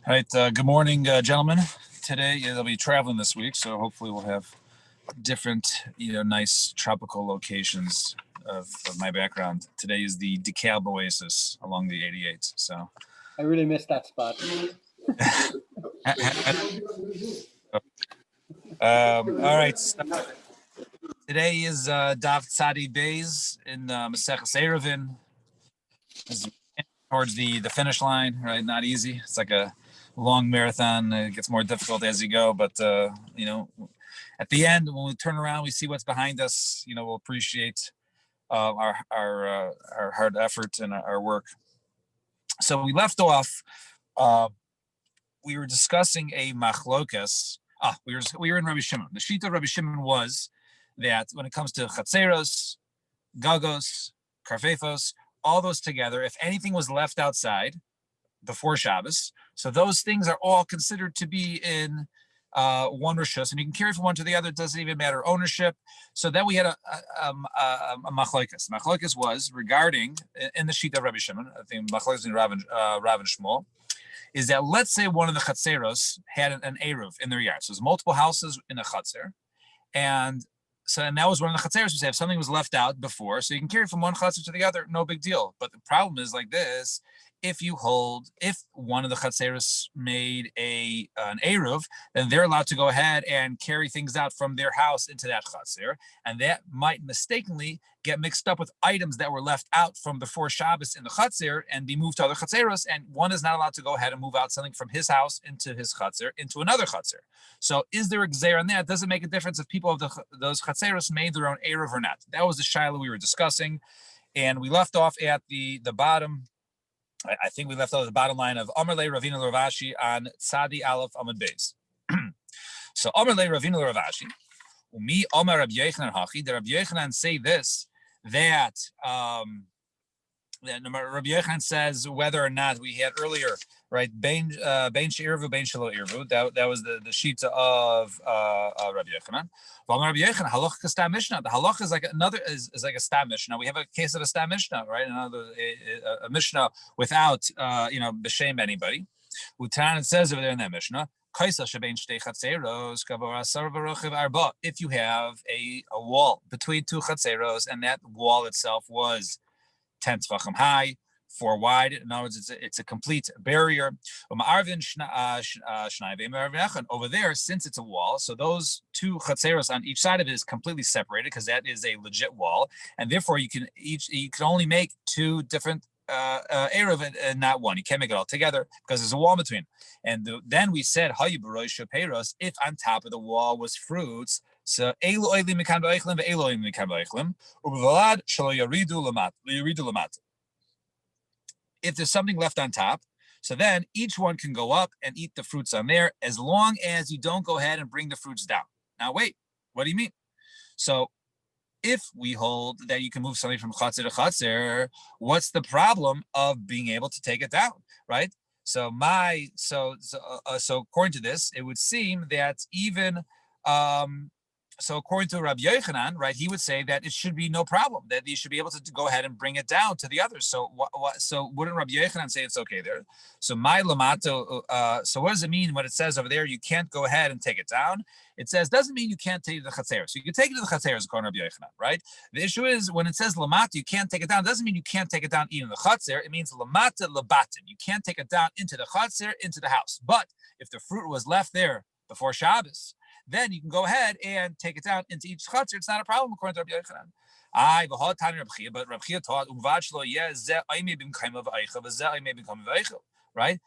All right. Good morning, gentlemen. Today they'll be traveling this week, so hopefully we'll have different, nice tropical locations of my background. Today is the DeKalb Oasis along the 88. So, I really missed that spot. All right. So today is Daf Tzadi Beis in Maseches Eruvin. Towards the finish line, right? Not easy. It's like a long marathon. It gets more difficult as you go, but at the end, when we turn around, we see what's behind us. We'll appreciate our hard effort and our work. So we left off. We were discussing a machlokas. We were in Rabbi Shimon. The shita of Rabbi Shimon was that when it comes to chatzeros, gagos, karfefos, all those together, if anything was left outside before Shabbos, so those things are all considered to be in one rishus, and you can carry from one to the other. It doesn't even matter ownership. So then we had a machlokas. Machlokas was regarding in the sheet of Rabbi Shimon. I think machlokas in Rav and Shmuel is that, let's say one of the chatzeros had an eruv in their yard. So there's multiple houses in a chatzer, and that was one of the chatzeros. We say if something was left out before, so you can carry from one chatzer to the other, no big deal. But the problem is like this: if one of the chatzeros made an eruv, then they're allowed to go ahead and carry things out from their house into that chatzer, and that might mistakenly get mixed up with items that were left out from before Shabbos in the chatzer and be moved to other chatzeros, and one is not allowed to go ahead and move out something from his house into his chatzer into another chatzer. So is there a gzeir on that? Does it make a difference if people of those chatzeros made their own eruv or not? That was the shaila we were discussing, and we left off at the bottom. I think we left off at the bottom line of Amar Le Ravina Ravashi on Tzadi Aleph Amud Beis. So Amar Le Ravina Ravashi, Umi Amar Rabbi Yochanan Hachi. Did Rabbi Yochanan say this, that Rabbi Yochanan says whether or not we had earlier, right? Bein she'irvu, bein shelo irvu. That was the shita of Rabbi Yochanan. Rabbi Yochanan halacha stam mishnah. The halacha is like like a stam mishnah. We have a case of a stam mishnah, right? Another a mishnah without b'shem anybody. Utan says over there in that mishnah. If you have a wall between two chatzeros and that wall itself was 10 tefachim high, 4 wide. In other words, it's a complete barrier. Over there, since it's a wall, so those two chatzeros on each side of it is completely separated because that is a legit wall, and therefore you can only make two different eruv and not one. You can't make it all together because there's a wall between. And then we said if on top of the wall was fruits. So if there's something left on top, so then each one can go up and eat the fruits on there, as long as you don't go ahead and bring the fruits down. Now wait, what do you mean? So if we hold that you can move something from chatzer to chatzer, what's the problem of being able to take it down, right? So according to this, it would seem that even so according to Rabbi Yochanan, right, he would say that it should be no problem, that you should be able to go ahead and bring it down to the others. So so wouldn't Rabbi Yochanan say it's okay there? So my lamato, so what does it mean when it says over there you can't go ahead and take it down? It says doesn't mean you can't take it to the chatzer. So you can take it to the chatzer according to Rabbi Yochanan, right? The issue is when it says lamata, you can't take it down. It doesn't mean you can't take it down even in the chatzer. It means lamata labatim. You can't take it down into the chatzer, into the house. But if the fruit was left there before Shabbos, then you can go ahead and take it down into each chatzer. It's not a problem according to Rabbi Yochanan. But Rabbi Chia taught right?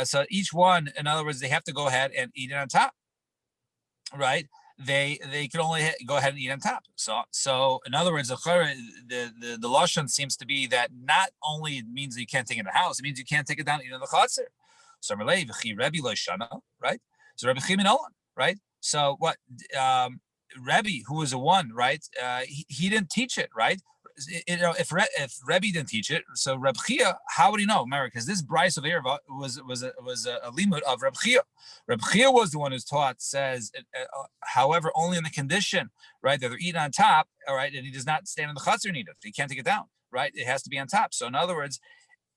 So each one, in other words, they have to go ahead and eat it on top, right? They can only go ahead and eat on top. So in other words, the lashon seems to be that not only it means that you can't take it in the house, it means you can't take it down even in the chatzer. So right? So Rabbi Chia right? So what Rebbe, who was a one, right? He didn't teach it, right? If Rebbe didn't teach it, so Reb Chia, how would he know? Because this Bryce of Erva was a limud of Reb Chia. Reb Chia was the one who's taught, says, however, only in the condition, right, that they're eating on top, all right, and he does not stand in the chatzar and eat it. He can't take it down, right? It has to be on top. So in other words,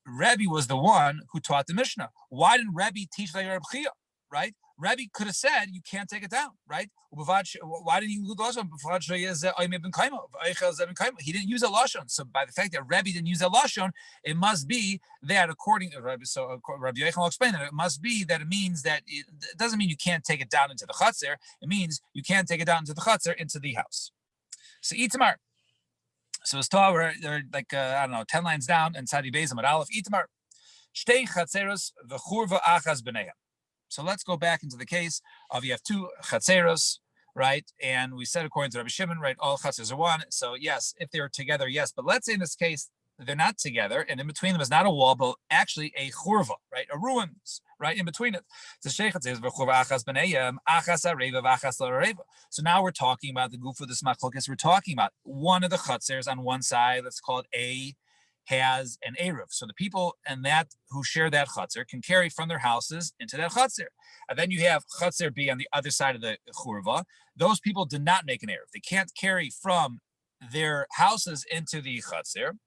Rebbe was the one who taught the Mishnah. Why didn't Rebbe teach like Reb Chia, right? Rebbe could have said you can't take it down, right? Why didn't he include lashon? He didn't use a lashon. So by the fact that Rebbe didn't use a lashon, it must be that according to Rebbe, so Rabbi Yochanan will explain that it must be that it means that it doesn't mean you can't take it down into the chutzner. It means you can't take it down into the chutzner, into the house. So Itamar. So it's tall. They're like I don't know, 10 lines down inside the Bezim at Aleph. Itamar. Shtei chatzeros v'churva achas b'neihem. So let's go back into the case of you have two chatzeros, right? And we said according to Rabbi Shimon, right, all chatzeros are one. So yes, if they're together, yes. But let's say in this case they're not together, and in between them is not a wall, but actually a churva, right, a ruins, right, in between it. So now we're talking about the goof of this machlokas. We're talking about one of the chatzers on one side. Let's call it A. Has an Eruv. So the people and that who share that chutzner can carry from their houses into that chutzner. And then you have chutzner B on the other side of the churva. Those people did not make an Eruv. They can't carry from their houses into the chutzner.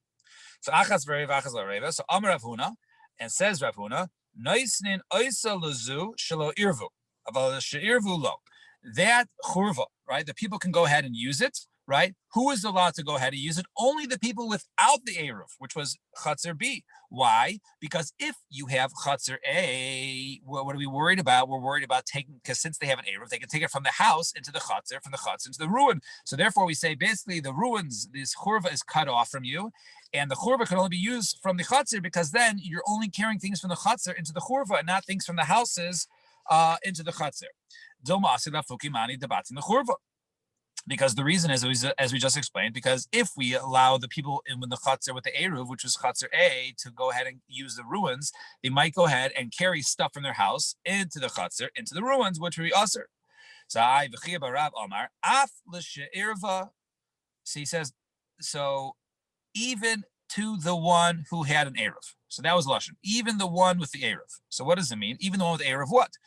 So achas v'reiv, achas l'reiva. So Amar Rav Huna, and says Rav Huna, Noisnin oisa lezu shelo irvu, aval she'irvu lo. That churva, right? The people can go ahead and use it. Right? Who is allowed to go ahead and use it? Only the people without the Eruv, which was Chatzar B. Why? Because if you have Chatzar A, what are we worried about? We're worried about taking, because since they have an Eruv, they can take it from the house into the Chatzar, from the Chatzar into the ruin. So therefore we say basically the ruins, this Churva is cut off from you, and the Churva can only be used from the Chatzar because then you're only carrying things from the Chatzar into the Churva and not things from the houses into the Chatzar. Dilma asila fukimani debatin the Churva. Because the reason is, as we just explained, because if we allow the people in the chutzner with the Eruv, which was chutzner A, to go ahead and use the ruins, they might go ahead and carry stuff from their house into the chutzner, into the ruins, which would be usher. So he says, so even to the one who had an Eruv. So that was Lashon. Even the one with the Eruv. So what does it mean? Even the one with the Eruv, what?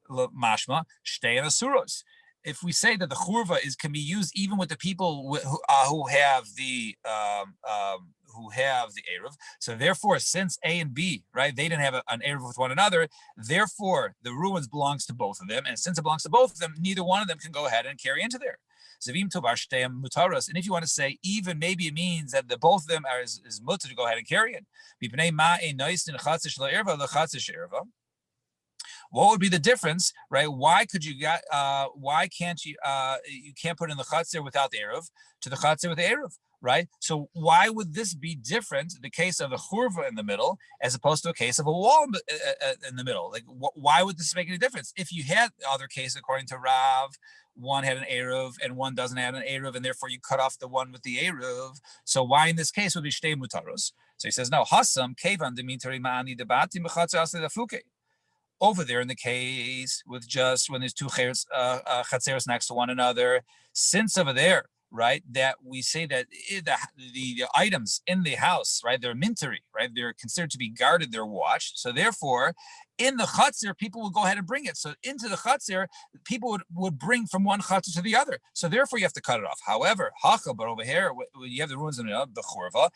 Mashma, shtei asuros. If we say that the churva can be used even with the people who have the Eruv, so therefore, since A and B, right, they didn't have an Eruv with one another, therefore the ruins belongs to both of them, and since it belongs to both of them, neither one of them can go ahead and carry into there. Zavim tovar shteim mutaros, and if you want to say even, maybe it means that the both of them is mutar to go ahead and carry it. What would be the difference, right? Why could you get? Why can't you? You can't put in the chatzir without the eruv to the chatzir with the eruv, right? So why would this be different? The case of a churva in the middle, as opposed to a case of a wall in the middle. Like, why would this make any difference? If you had other cases, according to Rav, one had an eruv and one doesn't have an eruv, and therefore you cut off the one with the eruv. So why in this case would be shtei mutaros? So he says no. Hasam kevan demitari ma'ani debati mechatzir asle dafuke. Over there in the case with just when there's two chatzeros next to one another, since over there, right, that we say that the items in the house, right, they're mintari, right, they're considered to be guarded, they're watched. So therefore, in the chatzir, people will go ahead and bring it. So into the chatzir, people would bring from one chatzir to the other. So therefore, you have to cut it off. However, hacha, but over here, you have the ruins in the churva.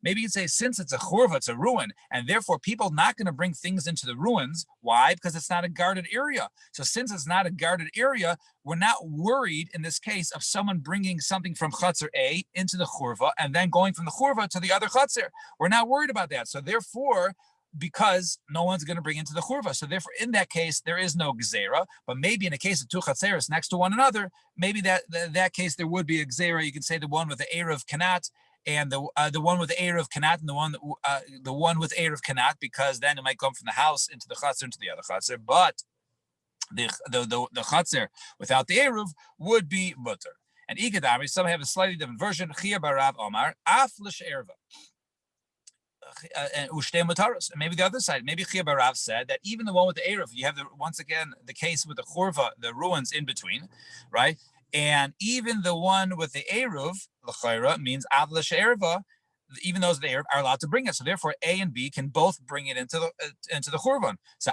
Maybe you'd say, since it's a churva, it's a ruin, and therefore people not going to bring things into the ruins. Why? Because it's not a guarded area. So since it's not a guarded area, we're not worried in this case of someone bringing something from chatzir A into the churva and then going from the churva to the other chatzir. We're not worried about that. So therefore, because no one's going to bring into the churva, so therefore, in that case, there is no gzeira. But maybe in a case of two chatzeros next to one another, maybe that case there would be a gzeira. You can say the one with the eruv cannot, and the one with the eruv cannot, and the one with eruv cannot, because then it might come from the house into the chatzir into the other chatzir. But the chatzir without the eruv would be mutter. And Igadami, some have a slightly different version. Chia barav Omar, af l'she'erva. And maybe the other side, maybe Chia barav said that even the one with the eruv, you have once again the case with the churva, the ruins in between, right? And even the one with the eruv, l'chayra, means av l'she'erva. Even those the eruv are allowed to bring it. So therefore, A and B can both bring it into the churvan. So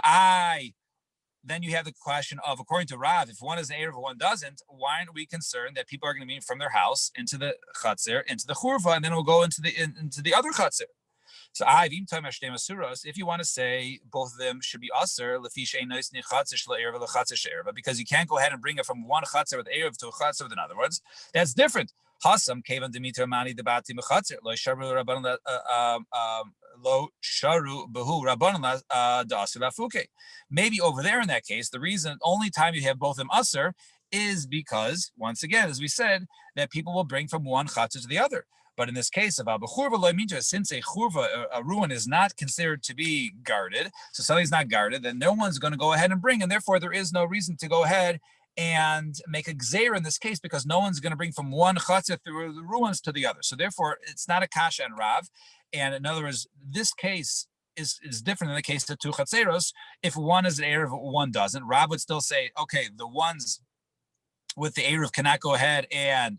then you have the question of, according to Rav, if one is an Erev, one doesn't, why aren't we concerned that people are going to be from their house into the Chatzir, into the Churva, and then we'll go into the other Chatzir? So if you want to say both of them should be aser, because you can't go ahead and bring it from one chatzir with erev to a chatzir with another. Words, that's different. Hasam kevan demeter mani debati mechatzir lo sharu rabban lo sharu behu rabban da'aser lafuke. Maybe over there in that case, the reason only time you have both of them aser is because, once again, as we said, that people will bring from one chatzir to the other. But in this case of since a churva, a ruin, is not considered to be guarded, so something's not guarded, then no one's going to go ahead and bring, and therefore there is no reason to go ahead and make a gzeir in this case, because no one's going to bring from one chatzah through the ruins to the other. So therefore, it's not a kasha and Rav. And in other words, this case is different than the case of two chatzeros. If one is an Erev, one doesn't, Rav would still say, okay, the ones with the Erev cannot go ahead and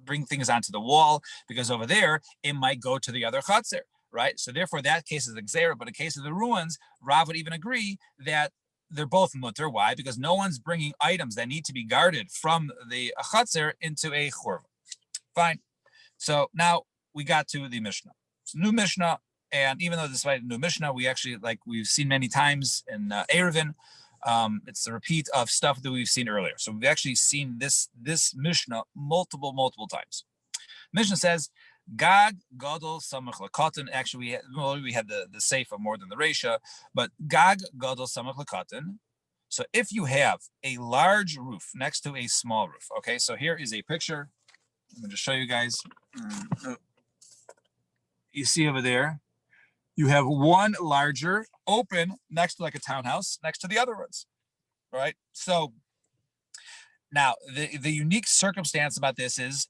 bring things onto the wall, because over there it might go to the other chatzir, right? So therefore, that case is exera. But in case of the ruins, Rav would even agree that they're both mutter. Why? Because no one's bringing items that need to be guarded from the chatzir into a churva. Fine. So now we got to the Mishnah. It's a new Mishnah, and even though despite new Mishnah, we actually, like we've seen many times in Erevin, it's a repeat of stuff that we've seen earlier. So we've actually seen this Mishnah multiple times. Mishnah says, Gag Gadol Samach Lakatan. Actually, we had the Seifa more than the Reisha, but Gag Gadol Samach Lakatan. So if you have a large roof next to a small roof, okay, so here is a picture. I'm going to show you guys. You see over there, you have one larger open next to like a townhouse next to the other ones, right? So now the unique circumstance about this is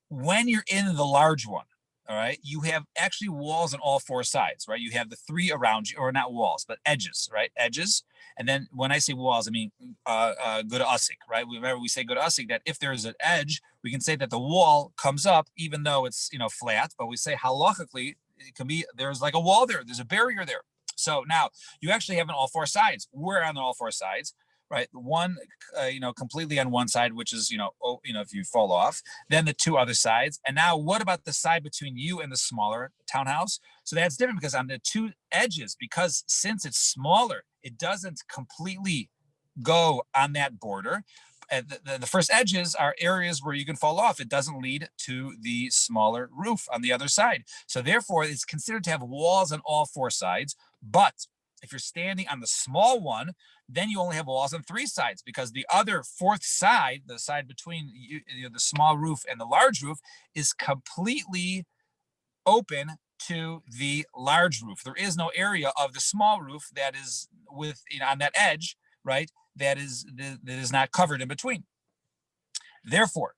when you're in the large one, all right, you have actually walls on all four sides, right? You have the three around you, or not walls, but edges, right? Edges. And then when I say walls, I mean good asik, right? Remember we say good asik, that if there's an edge, we can say that the wall comes up even though it's flat, but we say halachically it can be, there's like a wall there, there's a barrier there. So now you actually have on all four sides. We're on all four sides, right? One, completely on one side, which is, if you fall off, then the two other sides. And now what about the side between you and the smaller townhouse? So that's different, because on the two edges, because since it's smaller, it doesn't completely go on that border. The first edges are areas where you can fall off. It doesn't lead to the smaller roof on the other side. So therefore, it's considered to have walls on all four sides. But if you're standing on the small one, then you only have walls on three sides, because the other fourth side, the side between the small roof and the large roof, is completely open to the large roof. There is no area of the small roof that is on that edge, right? That is not covered in between. Therefore,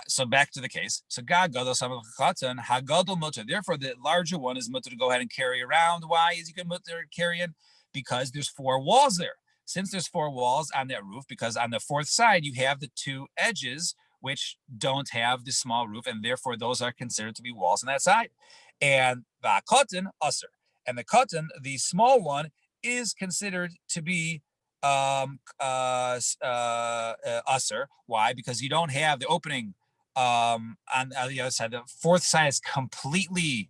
so back to the case. So Gad Gadol Samach Lakatan Hagadol Mutter. Therefore, the larger one is mutter to go ahead and carry around. Why is he going to mutter carry it? Because there's four walls there. Since there's four walls on that roof, because on the fourth side you have the two edges which don't have the small roof, and therefore those are considered to be walls on that side. And the cotton usher, and the cotton, the small one, is considered to be usher. Why? Because you don't have the opening on the other side. The fourth side is completely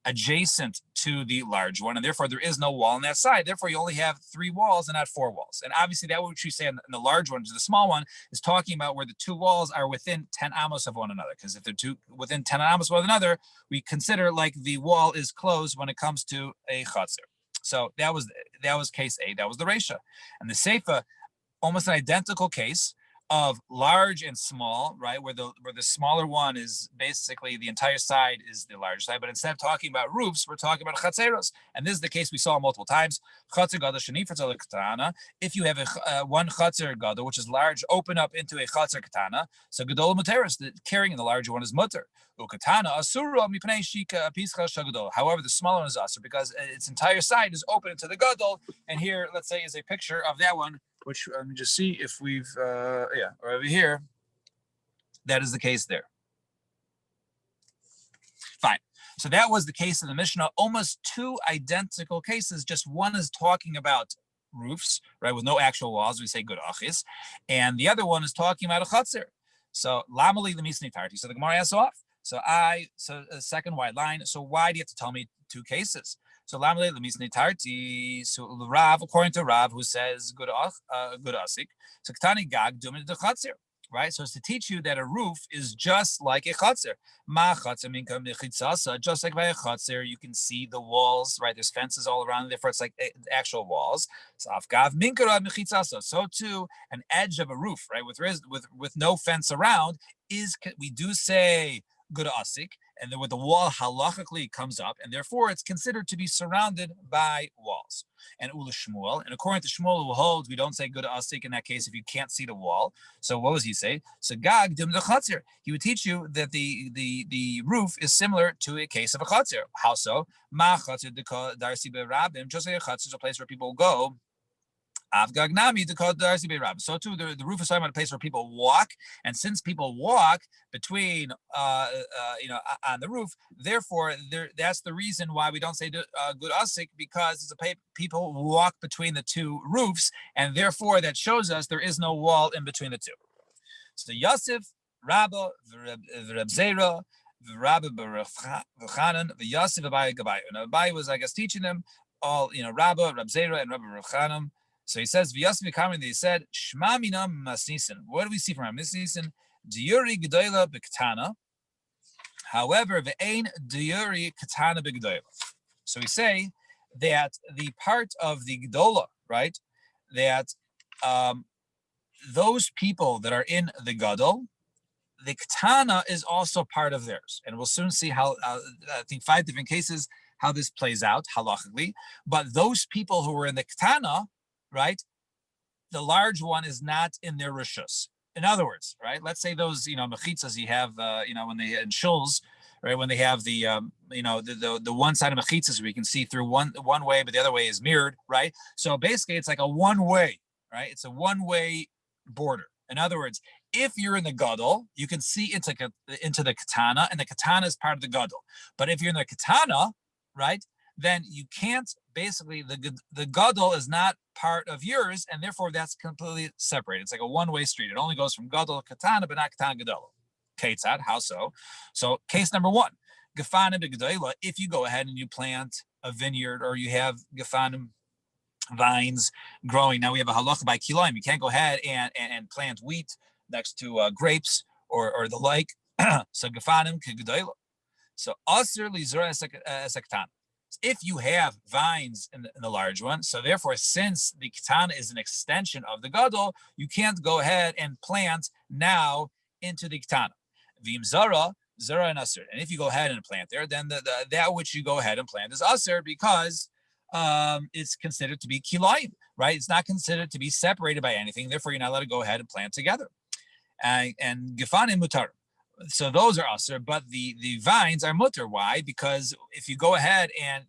adjacent to the large one, and therefore there is no wall on that side. Therefore, you only have three walls and not four walls. And obviously, that what you say in the large one to the small one is talking about where the two walls are within 10 amos of one another. Because if they're within 10 amos of one another, we consider like the wall is closed when it comes to a chatzir. So that was case A. That was the Reisha. And the Seifa, almost an identical case of large and small, right? Where the smaller one is basically the entire side is the large side, but instead of talking about roofs, we're talking about chatzeros. And this is the case we saw multiple times. Chatzer gadol shenifer katana. If you have a one chatzer gadol, which is large, open up into a chatzer katana, so gadol muteris, the carrying the larger one is mutter. Ukatana asura mipnei shika pischa shagadol. However, the smaller one is asur because its entire side is open into the gadol. And here, let's say, is a picture of that one, which let me just see if we've, or over here, that is the case there. Fine. So that was the case in the Mishnah, almost two identical cases, just one is talking about roofs, right, with no actual walls, we say good achis. And the other one is talking about a chatzir. So lamali lemisni tarti. So the Gemara asks off. So a second wide line. So why do you have to tell me two cases? So lamali lemisni tarti. So Rav, according to Rav, who says good asik. So ktani gag dumin de chatzir. Right, so it's to teach you that a roof is just like a chatzir. Ma chatzir minka mechitzasa, just like by a chatzir, you can see the walls. Right, there's fences all around. Therefore, it's like actual walls. So afgav minka mechitzasa. So too, an edge of a roof, right, with no fence around, is we do say good asik, and then with the wall halachically comes up, and therefore it's considered to be surrounded by walls. And Ula Shmuel, and according to Shmuel, who holds we don't say good asik in that case if you can't see the wall. So what does he say? So Gag dim the chatzir. He would teach you that the roof is similar to a case of a chatzir. How so? Ma chatzir darsi be'rabim, just like a chatzir is a place where people go. Avgagnami to call Darcy Beirab. So too, the roof is talking about a place where people walk, and since people walk between, on the roof, therefore, that's the reason why we don't say good asik, because it's people walk between the two roofs, and therefore that shows us there is no wall in between the two. So Yosef, Rabba, Reb Zera, Rabba V'Chanan, the Yosef Abai Gabai. And Abai was, I guess, teaching them all, Rabba, Reb Zera, and Rabba V'Chanan. So he says, V'yasmi Kamen, they said, Shma minam masnisin. What do we see from our masnisin? Diuri gedola b'ktana. However, ve'ein diuri katana b'gedola. So we say that the part of the gedola, right, that those people that are in the gadol, the katana is also part of theirs. And we'll soon see how, I think 5 different cases, how this plays out, halachically. But those people who were in the katana, right, the large one is not in their rishus. In other words, right, let's say those, mechitzas you have, when they in shuls, right, when they have the, the one side of mechitzas where you can see through one way, but the other way is mirrored, right? So basically, it's like a one way, right? It's a one way border. In other words, if you're in the gadol, you can see into the katana, and the katana is part of the gadol. But if you're in the katana, right, then you can't, basically, the gadol is not part of yours, and therefore that's completely separated. It's like a one-way street. It only goes from gadol to katana, but not katana gadol. Ketzad, how so? So case number 1, gefanim b'gedola, if you go ahead and you plant a vineyard, or you have gefanim vines growing. Now we have a halacha by kiloim. You can't go ahead and plant wheat next to grapes or the like. So gefanim k'gedola. So aser lizra esektana. If you have vines in the large one, so therefore, since the katana is an extension of the gadol, you can't go ahead and plant now into the katana. Vim zara and aser. And if you go ahead and plant there, then that which you go ahead and plant is aser, because it's considered to be kilayim, right? It's not considered to be separated by anything. Therefore, you're not allowed to go ahead and plant together. And gefanim mutar. So those are aser, but the vines are mutter. Why? Because if you go ahead and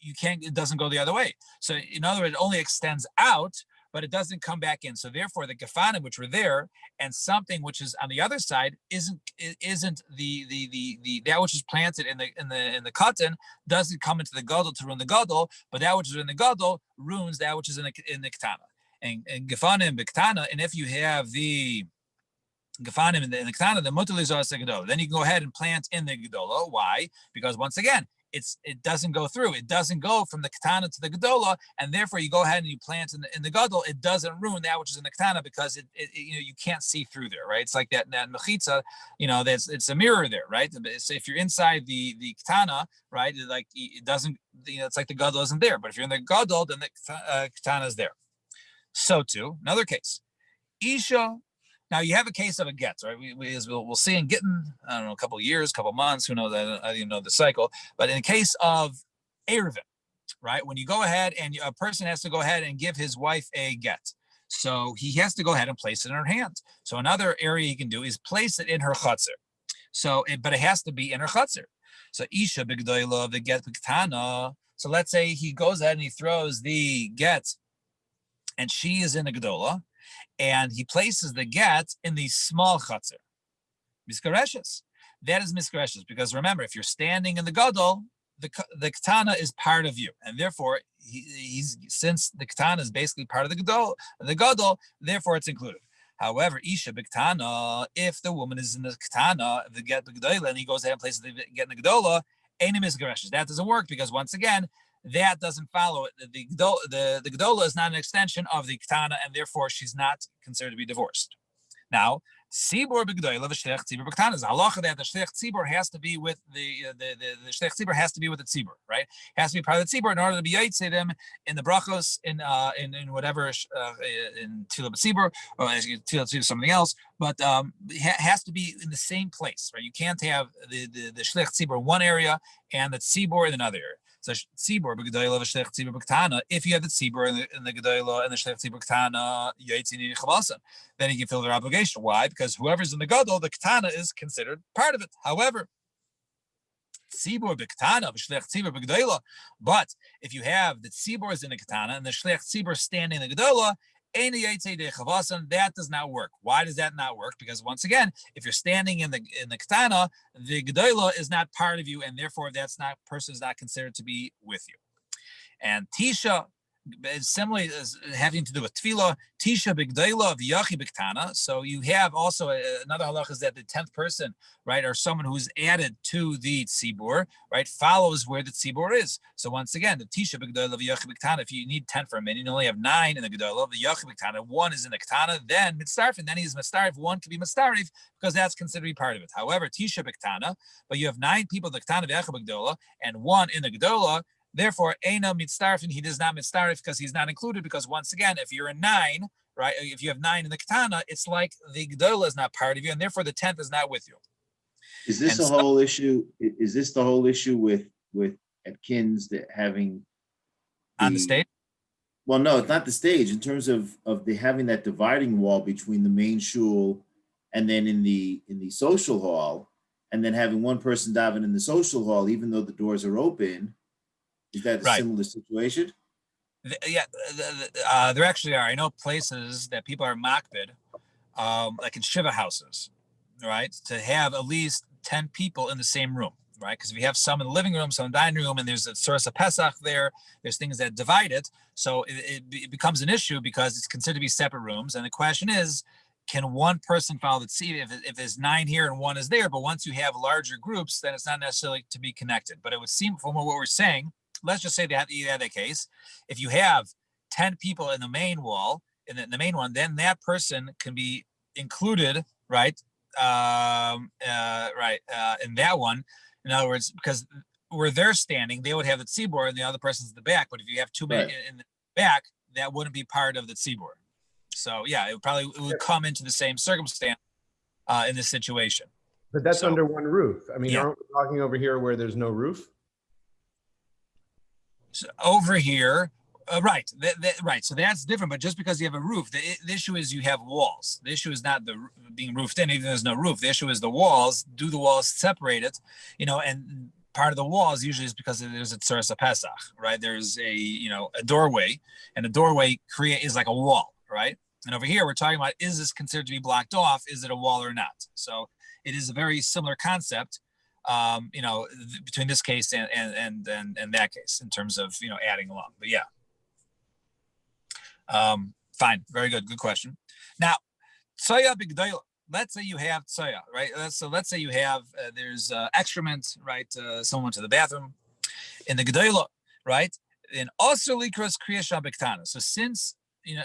you can't, it doesn't go the other way. So in other words, it only extends out, but it doesn't come back in. So therefore, the gefanim which were there and something which is on the other side isn't the that which is planted in the cotton doesn't come into the gadol to ruin the gadol, but that which is in the gadol ruins that which is in the katana. And gefanim b'ktana, and if you have the gefanim in the katana, the mutar lizar segedola, then you can go ahead and plant in the gedola. Why? Because once again, it doesn't go through. It doesn't go from the katana to the gedola, and therefore you go ahead and you plant in the gadol. It doesn't ruin that which is in the katana, because you can't see through there, right? It's like that mechitza, it's a mirror there, right? So if you're inside the katana, right, it doesn't, it's like the gadol isn't there. But if you're in the gadol, then the katana is there. So too, another case, isha. Now you have a case of a get, right? We'll see in Gittin, I don't know, a couple of years, couple of months, who knows? I don't even know the cycle. But in the case of Erevin, right? When you go ahead and a person has to go ahead and give his wife a get. So he has to go ahead and place it in her hand. So another area he can do is place it in her chutzner. So, but it has to be in her chutzner. So Isha b'gdoila the get b'ktana. So let's say he goes ahead and he throws the get, and she is in the gedola, and he places the get in the small chutzner. Miskareshes. That is miskareshes, because remember, if you're standing in the gadol, the katana is part of you, and therefore he's since the katana is basically part of the gadol, therefore it's included. However, isha b'ktana, if the woman is in the katana, the get the gedola, and he goes ahead and places the get in the gedola, enim is gareshes. That doesn't work because once again, that doesn't follow it. The gedola is not an extension of the katana, and therefore she's not considered to be divorced. Now, tzibur b'gedola v'shlech tzibur b'ktana is halacha that the shlech tzibur has to be with the shlech tzibur has to be with the tzibur, right? It has to be part of the tzibur in order to be yaitze them in the brachos in whatever in tefillah b'tzibur or tefillah b'tzibur something else, but it has to be in the same place, right? You can't have the shlech tzibur in one area and the tzibur in another area. So tzibur b'gedola v'shlech tzibur b'ktana. If you have the tzibur in the gedola and the shlech tzibur b'ktana, yaitzi chavasan, then you can fill their obligation. Why? Because whoever's in the gadol, the katana is considered part of it. However, tzibur b'ktana v'shlech tzibur b'gedola. But if you have the tzibur is in the katana and the shlech tzibur standing in the gedola, that does not work. Why does that not work? Because once again, if you're standing in the katana, the gedola is not part of you, and therefore that's not person is not considered to be with you. And tisha is similarly having to do with tefillah. Tisha b'gedola v'yachi b'ktana. So you have also another halach is that the 10th person, right, or someone who's added to the tzibur, right, follows where the tzibur is. So once again, the tisha b'gedola v'yachi b'ktana. If you need 10 for a minute, you only have 9 in the gedola. The yachi b'ktana, 1 is in the katana, then mitzarif, and then he's mitzarif. 1 can be mitzarif because that's considered to be part of it. However, tisha b'ktana, but you have 9 people in the katana v'yachi b'gedola and 1 in the gedola. Therefore, Eina mitzarif, he does not mitzarif because he's not included. Because once again, if you're a 9, right, if you have 9 in the katana, it's like the gedola is not part of you, and therefore the 10th is not with you. Is this a whole issue? Is this the whole issue with Atkins that having on the stage? Well, no, it's not the stage. In terms of the having that dividing wall between the main shul and then in the social hall, and then having one person daven in the social hall, even though the doors are open. Is that a similar situation? Yeah, there actually are. I know places that people are makbid, like in shiva houses, right, to have at least 10 people in the same room, right? Because if you have some in the living room, some in the dining room, and there's a source of Pesach there's things that divide it. So it becomes an issue because it's considered to be separate rooms. And the question is, can one person follow the tzibur if there's 9 here and 1 is there? But once you have larger groups, then it's not necessarily to be connected. But it would seem from what we're saying, let's just say that you have that case. If you have 10 people in the main wall, in the main one, then that person can be included, right? In that one. In other words, because where they're standing, they would have the tzibur and the other person's in the back. But if you have too many in the back, that wouldn't be part of the tzibur. So yeah, it would come into the same circumstance in this situation. But that's under one roof. I mean, aren't we talking over here where there's no roof? So over here, right. So that's different. But just because you have a roof, the issue is you have walls. The issue is not being roofed in, even though there's no roof. The issue is the walls. Do the walls separate it? And part of the walls usually is because there's a tzuras Pesach, right? There's a doorway, and a doorway is like a wall, right? And over here, we're talking about, is this considered to be blocked off? Is it a wall or not? So it is a very similar concept. Between this case and that case in terms of adding along. But yeah, fine, very good question. Now, tsoya b'gedola. Let's say you have tsoya, right? So let's say you have there's excrement, right? Someone went to the bathroom in the gedola, right? And also likros kriyasha b'ktana. So since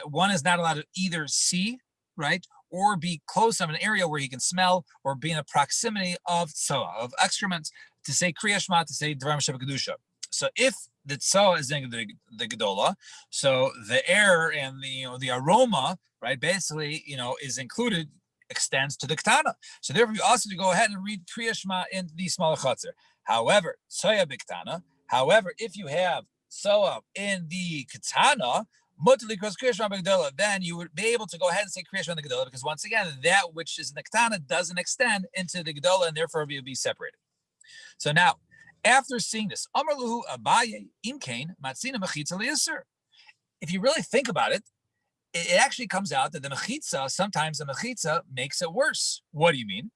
one is not allowed to either see, right, or be close to an area where he can smell, or be in the proximity of tzoa, of excrement, to say Kriya Shema, to say Dvarim Sheba Kedusha. So if the tzoa is in the gedola, so the air and the aroma, right, basically, is included, extends to the ketana. So therefore, you also to go ahead and read Kriya Shema in the smaller chutzner. However, tzoya b'ktana. However, if you have tzoa in the ketana, then you would be able to go ahead and say Kriya Shema in the Gedola, because once again, that which is in the Ketana doesn't extend into the Gedola, and therefore it will be separated. So now, after seeing this, Amar Luhu Abaye Imkain Matzina Mechitza Liyaser. If you really think about it, it actually comes out that sometimes the mechitza makes it worse. What do you mean?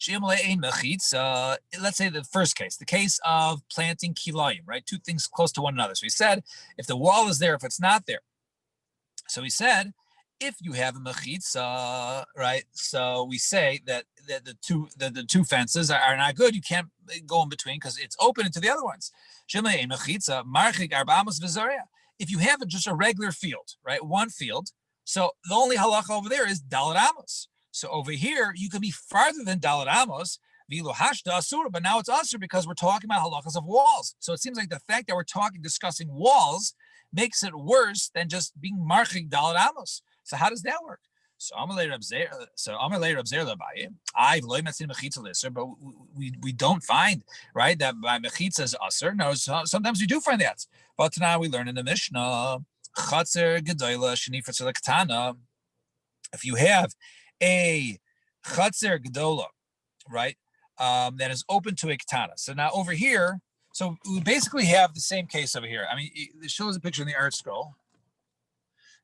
Let's say the first case, the case of planting kilayim, right? Two things close to one another. So he said, if the wall is there, if it's not there. So he said, if you have a mechitza, right? So we say that the two fences are not good. You can't go in between because it's open into the other ones. If you have just a regular field, right? One field. So the only halacha over there is Dalet Amos. So over here, you can be farther than Dalet Amos, Vilu Hashda Asura, but now it's Asur because we're talking about halachas of walls. So it seems like the fact that we're discussing walls makes it worse than just being Marchik Dalet Amos. So how does that work? So Amalei Reb Zer Labaye, I've loy metzin mechitza lister, but we don't find, right, that by mechitza is aser. No, sometimes we do find that. But now we learn in the Mishnah, Chatzer Gedola Shenifetz Lektana. If you have a Chatzer Gedola, right, that is open to a Ketana. So now over here, so we basically have the same case over here. I mean, it shows a picture in the art scroll.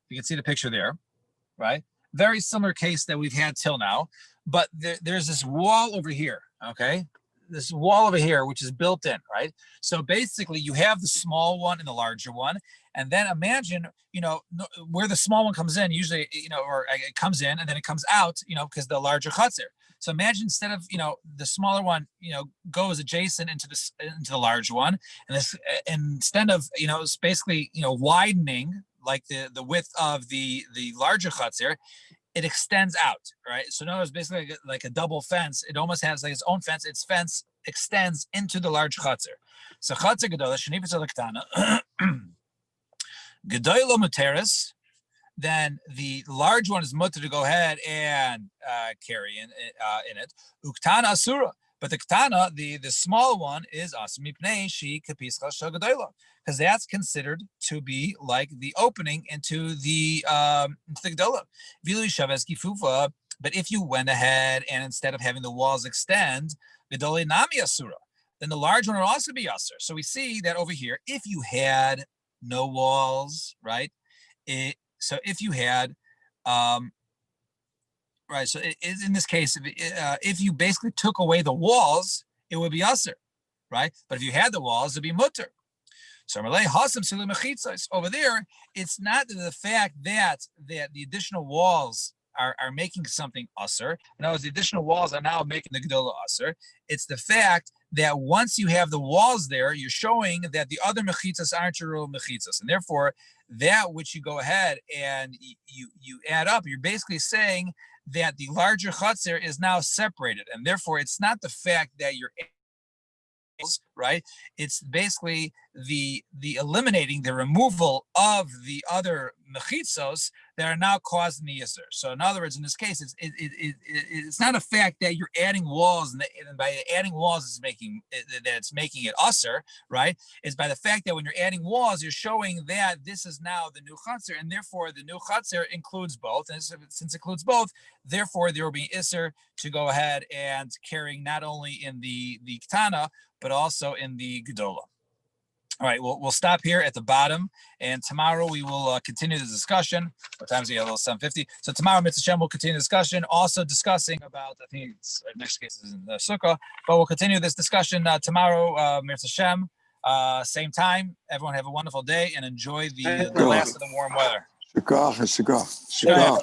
You can see the picture there, right? Very similar case that we've had till now, but there's this wall over here, okay? This wall over here, which is built in, right? So basically you have the small one and the larger one, and then imagine, where the small one comes in, usually, or it comes in and then it comes out, because the larger chutzner. So imagine instead of, the smaller one, goes adjacent into the large one, and this, instead of, it's basically, widening like the width of the larger chutzner, it extends out, right? So now it's basically like a double fence. It almost has like its own fence. Its fence extends into the large chutzner. So chutzner gedola shenifetz lektana gedola muteris. Then the large one is mutter to go ahead and carry in it. Uktana asura, but the ktana, the small one, is asur mipnei shi kapischa shel gedola, because that's considered to be like the opening into the gedola. Vilu shaves gifufa, but if you went ahead and instead of having the walls extend, gedola nami asura, then the large one would also be asur. So we see that over here, if you had no walls, right? So if you had, right, so in this case, if you basically took away the walls, it would be asur, right? But if you had the walls, it'd be mutter. So over there, it's not the fact that the additional walls are making something asur. No, the additional walls are now making the gedola asur. It's the fact that once you have the walls there, you're showing that the other mechitzas aren't your real mechitzas, and therefore that which you go ahead and you add up, you're basically saying that the larger chutzner is now separated, and therefore it's not the fact that you're right. It's basically the eliminating, the removal of the other mechitzos that are now causing the yisur. So in other words, in this case, it's not a fact that you're adding walls, and by adding walls it's making it usur, right? It's by the fact that when you're adding walls, you're showing that this is now the new chutzner, and therefore the new chutzner includes both. And since it includes both, therefore there will be isur to go ahead and carrying not only in the ketana, but also in the gedola. All right, we'll stop here at the bottom, and tomorrow we will continue the discussion. What time is it? A little 7:50. So tomorrow, Mitzvah Shem will continue the discussion, also discussing about, I think it's, next case is in the Sukkah, but we'll continue this discussion tomorrow, Mitzvah Shem, same time. Everyone have a wonderful day and enjoy the last of the warm weather. Shukach.